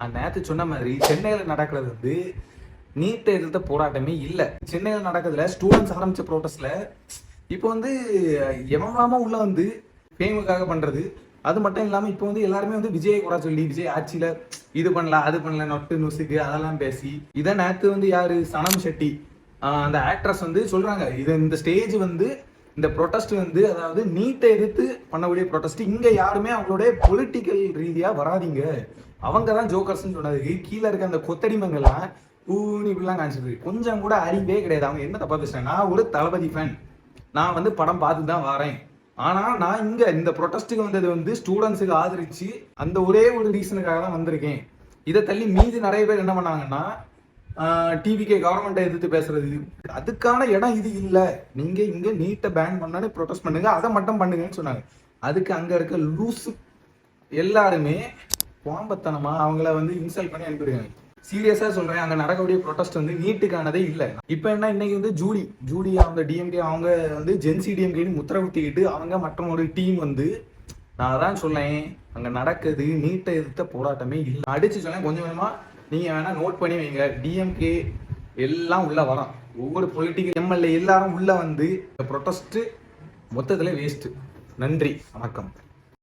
நான் நேத்து சொன்ன மாதிரி சென்னையில நடக்கிறது நீட்டை எதிர்த்த போராட்டமே இல்லை. சென்னையில் நடக்கிறதுல ஸ்டூடெண்ட்ஸ் ஆரம்பிச்ச ப்ரோட்டஸ்ட்ல இப்போ எவனாம உள்ள ஃபேமுக்காக பண்றது. அது மட்டும் இல்லாம இப்போ எல்லாருமே விஜயை கூட சொல்லி விஜய் ஆட்சியில இது பண்ணல அது பண்ணல நொட்டு நுசுக்கு அதெல்லாம் பேசி இதை நேத்து யாரு சனம் ஷெட்டி அந்த ஆக்ட்ரஸ் சொல்றாங்க. இது இந்த ஸ்டேஜ் இந்த ப்ரொட்டஸ்ட் அதாவது நீட்டை எதிர்த்து பண்ணக்கூடிய ப்ரொட்டஸ்ட். இங்க யாருமே அவங்களுடைய பொலிட்டிக்கல் ரீதியா வராதிங்க, அவங்க தான் ஜோக்கர்ஸ்ன்னு சொன்னதுக்கு கீழே இருக்க அந்த கொத்தடிமங்கள்லாம் ஊனி இப்படிலாம் காமிச்சது. கொஞ்சம் கூட அறிவே கிடையாது. அவங்க என்ன தப்பா பேசுறாங்க? நான் ஒரு தளபதி ஃபேன், நான் படம் பார்த்து தான் வரேன். ஆனா நான் இங்க இந்த ப்ரொட்டஸ்ட்டுக்கு வந்தது ஸ்டூடெண்ட்ஸுக்கு ஆதரிச்சு அந்த ஒரே ஒரு ரீசனுக்காக தான் வந்திருக்கேன். இதை தள்ளி மீதி நிறைய பேர் என்ன பண்ணாங்கன்னா டிவிகே கவர்மெண்ட்டை எதிர்த்து பேசுறது. அதுக்கான இடம் இது இல்லை. நீங்க இங்க நீட்டை பேன் பண்ணாலும் ப்ரொட்டஸ்ட் பண்ணுங்க, அதை மட்டும் பண்ணுங்கன்னு சொன்னாங்க. அதுக்கு அங்க இருக்க லூசு எல்லாருமே பாம்பத்தனமா அவங்கள இன்சல்ட் பண்ணி அனுப்பிடுறாங்க. சீரியஸா சொல்றேன், அங்க நடக்கக்கூடிய ப்ரொட்டஸ்ட் நீட்டுக்கானதே இல்லை. இப்ப என்ன, இன்னைக்கு ஜூடி அவங்க டிஎம்கே அவங்க ஜென்சி டிஎம்கேன்னு முத்திரகுத்திக்கிட்டு அவங்க மற்றும் ஒரு டீம் நான் அதான் சொல்லேன், அங்க நடக்குது நீட்டை எதிர்த்த போராட்டமே இல்லை. அடிச்சு சொல்லேன், கொஞ்சம் கொஞ்சமா நீங்க வேணா நோட் பண்ணி வைங்க. டிஎம்கே எல்லாம் உள்ள வரோம், ஒவ்வொரு பொலிட்டிக்கல் எம்எல்ஏ எல்லாரும் உள்ள ப்ரொட்டஸ்ட் மொத்தத்துல வேஸ்ட். நன்றி, வணக்கம்.